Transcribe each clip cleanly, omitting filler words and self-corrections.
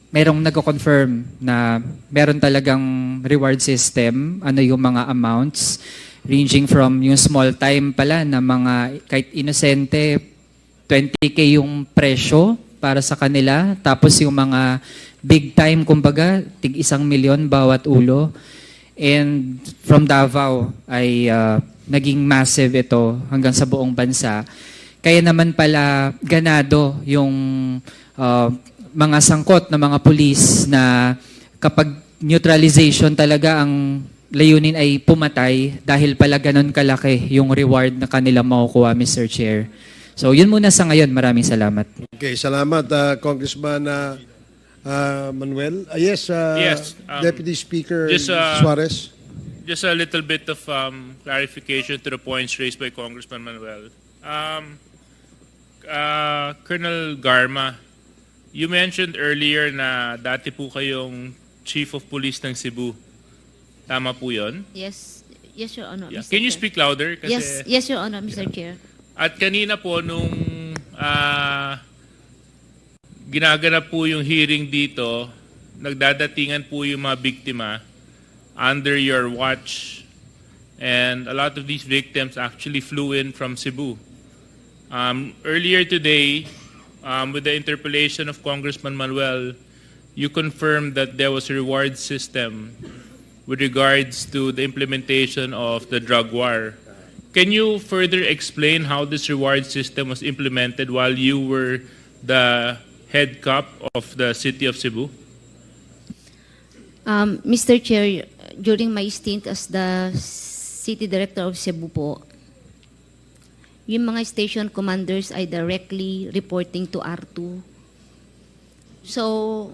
merong nagko-confirm na meron talagang reward system, ano yung mga amounts, ranging from yung small time pala na mga kahit inosente, 20K yung presyo para sa kanila, tapos yung mga big time, kumbaga, tig 1 milyon bawat ulo. And from Davao ay naging massive ito hanggang sa buong bansa. Kaya naman pala ganado yung mga sangkot na mga pulis na kapag neutralization talaga ang layunin ay pumatay dahil pala ganun kalaki yung reward na kanila makukuha, Mr. Chair. So yun muna sa ngayon. Maraming salamat. Okay, salamat Congressman Manuel. Yes, Deputy Speaker Suarez. Just a little bit of clarification to the points raised by Congressman Manuel. Colonel Garma, you mentioned earlier na dati po kayong Chief of Police ng Cebu. Tama po yun? Yes. Yes, Your Honor. Yeah. Mr. Can you Chair. speak louder? Kasi, Yes, Your Honor, Mr. Chair. At kanina po nung ginaganap po yung hearing dito, nagdadatingan po yung mga biktima under your watch. And a lot of these victims actually flew in from Cebu. Earlier today, with the interpellation of Congressman Manuel, you confirmed that there was a reward system with regards to the implementation of the drug war. Can you further explain how this reward system was implemented while you were the head cop of the city of Cebu? Mr. Chair, during my stint as the City Director of Cebu po, yung mga station commanders ay directly reporting to R2. So,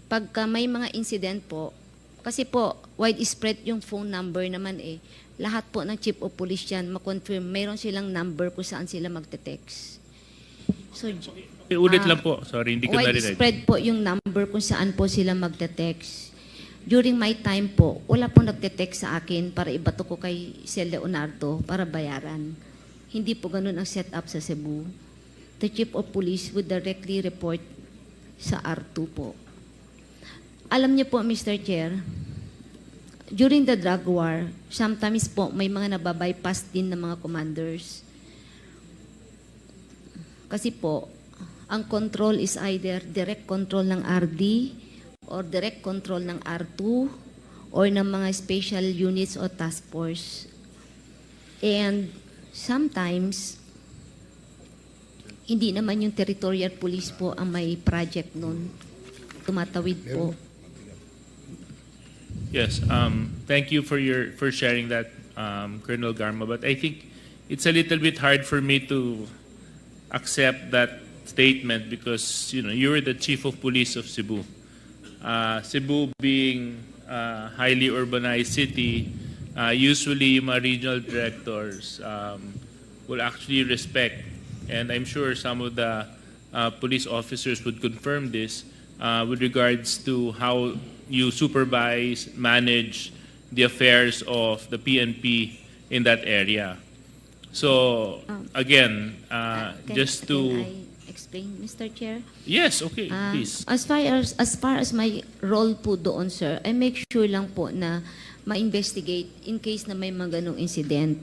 pagka may mga incident po, kasi po, widespread yung phone number naman eh. Lahat po ng chief of police yan, makonfirm, mayroon silang number kung saan sila magte-text. So, Ulit lang po. Sorry, hindi ko narinig. widespread po yung number kung saan po sila magte-text. During my time po, wala po nagte-text sa akin para ibato ko kay Sir Leonardo para bayaran. Hindi po ganun ang setup sa Cebu. The chief of police would directly report sa R2 po. Alam niyo po, Mr. Chair, during the drug war, sometimes po may mga nababypass din ng mga commanders. Kasi po, ang control is either direct control ng RD or direct control ng R2 or ng mga special units o task force. And sometimes, hindi naman yung territorial police po ang may project nun. Tumatawid po. Yes, thank you for sharing that, Colonel Garma. But I think it's a little bit hard for me to accept that statement because you were the chief of police of Cebu. Cebu being a highly urbanized city, usually mga regional directors will actually respect, and I'm sure some of the police officers would confirm this with regards to how you supervise, manage the affairs of the PNP in that area. So again, just to Can I explain, Mr. Chair? yes, okay, please. As far as my role po doon, sir, I make sure lang po na ma-investigate in case na may mga ganong incident.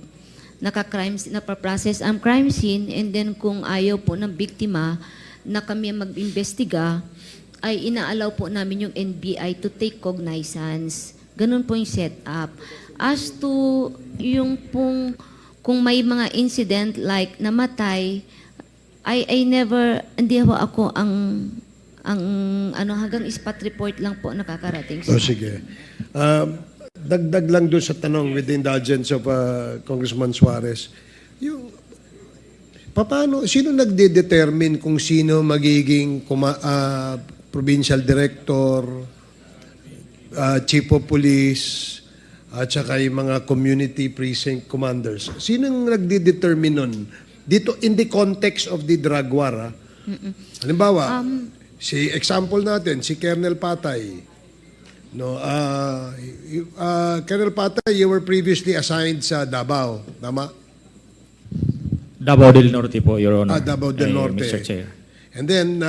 Napaprocess ang crime scene, and then kung ayaw po ng biktima na kami mag-imbestiga, ay inaalaw po namin yung NBI to take cognizance. Ganun po yung setup. As to yung pong, kung may mga incident like namatay, I never, hindi ako ang hanggang spot report lang po nakakarating. So, sige. Dagdag lang doon sa tanong with the indulgence of Congressman Suarez. Yung, paano, sino nagde-determine kung sino magiging provincial director, chief of police, at saka yung mga community precinct commanders? Sino nagde-determine nun? Dito, in the context of the drug war, halimbawa, example natin, si Colonel Patay. No, Colonel Patay, you were previously assigned sa Davao, tama? Davao del Norte po, Your Honor. Davao del Norte. Mr. Chair. And then,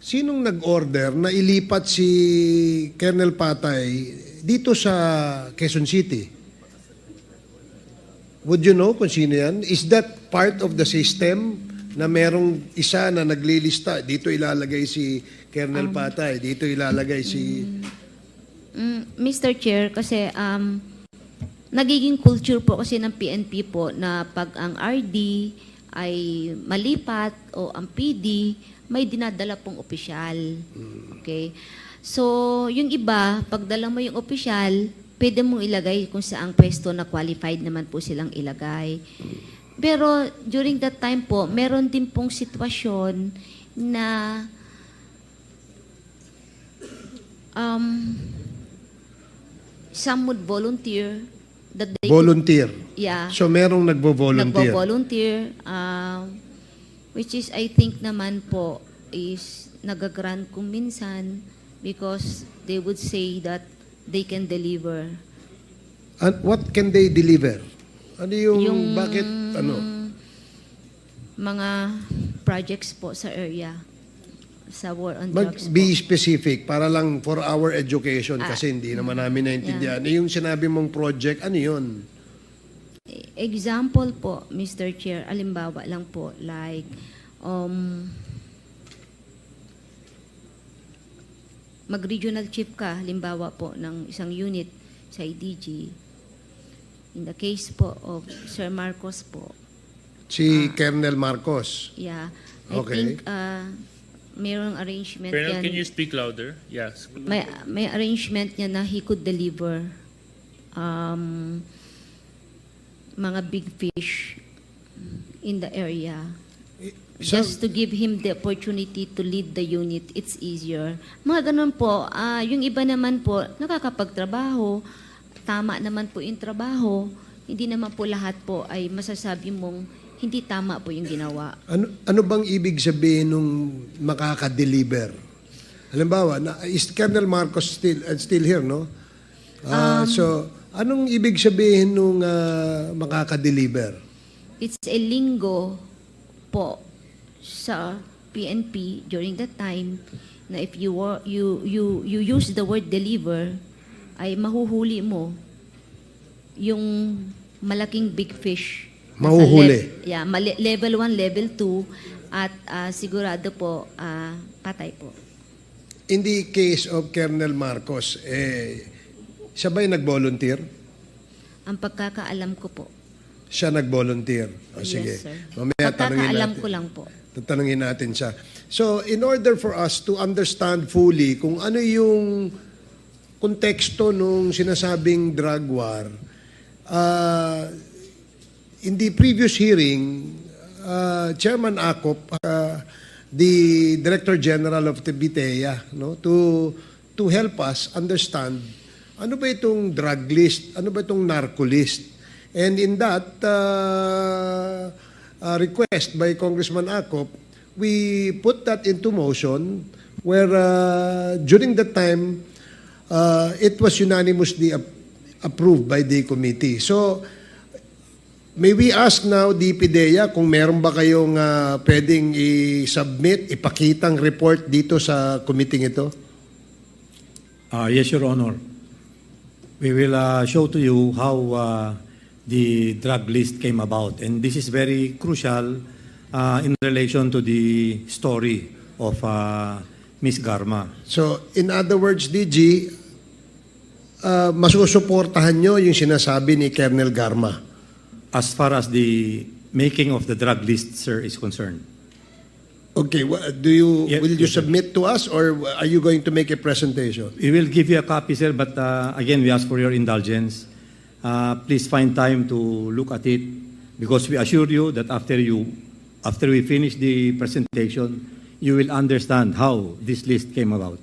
sinong nag-order na ilipat si Colonel Patay dito sa Quezon City? Would you know kung sino yan? Is that part of the system na merong isa na naglilista, dito ilalagay si Colonel Patay, dito ilalagay si... Mr. Chair, kasi nagiging culture po kasi ng PNP po na pag ang RD ay malipat o ang PD, may dinadala pong opisyal. Okay? So, yung iba, pag dala mo yung opisyal, pwede mong ilagay kung saang pwesto na qualified naman po silang ilagay. Pero during that time po, meron din pong sitwasyon na some would volunteer that they Volunteer. yeah, So merong nagbo-volunteer. nagbo-volunteer, which is I think naman po is nagagrant kung minsan because they would say that they can deliver. And what can they deliver? Ano yung bakit, ano? Mga projects po sa area, sa war on drugs Be po. specific para lang for our education kasi hindi naman namin naintindihan. Yung sinabi mong project, ano yun? Example po, Mr. Chair, alimbawa lang po, like, mag-regional chief ka, halimbawa po, ng isang unit sa IDG. In the case po of Sir Marcos po, Si Colonel Marcos. yeah, I Okay. think mayroong arrangement Colonel, yan. can you speak louder? Yes. May arrangement niya na he could deliver mga big fish in the area. So, Just to give him the opportunity to lead the unit, it's easier. Mga ganun po, yung iba naman po, nakakapagtrabaho, tama naman po yung trabaho, hindi naman po lahat po ay masasabi mong hindi tama po yung ginawa. ano bang ibig sabihin nung makaka-deliver? Halimbawa, is Colonel Marcos still here, no? So, anong ibig sabihin nung makaka-deliver? It's a lingo po sa PNP during that time na if you use the word deliver ay mahuhuli mo yung malaking big fish. Mahuhuli. Level 1, level 2 at sigurado po patay po. In the case of Colonel Marcos, siya ba'y nag-volunteer? Ang pagkakaalam ko po. Siya nag-volunteer. Sige. Yes, sir. Mamaya tanungin Pagkakaalam natin. ko lang po. Tatanungin natin siya. So, in order for us to understand fully kung ano yung konteksto nung sinasabing drug war, in the previous hearing, Chairman Acop, the Director General of the BITEA, no, to help us understand ano ba itong drug list, ano ba itong narco list. And in that request by Congressman Acop, we put that into motion where during that time, it was unanimously approved by the committee. So, may we ask now the PIDEA kung meron ba kayong pwedeng i-submit, ipakitang report dito sa committee ito? Yes, Your Honor. We will show to you how the drug list came about. And this is very crucial in relation to the story of Ms. Garma. So, in other words, DG, masusuportahan nyo yung sinasabi ni Colonel Garma. As far as the making of the drug list, sir, is concerned. Okay, Yeah, will you yes, sir. submit to us or are you going to make a presentation? We will give you a copy, sir, but again, we ask for your indulgence. Please find time to look at it because we assure you that after we finish the presentation, you will understand how this list came about.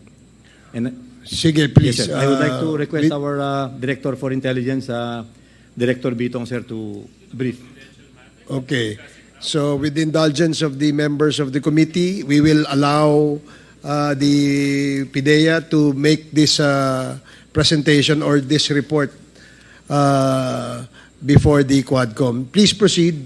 And Sige, yes, please. sir, I would like to request our Director for Intelligence, Director Bitong, sir, to brief. Okay. So, with the indulgence of the members of the committee, we will allow the PIDEA to make this presentation or this report before the Quadcom. Please proceed.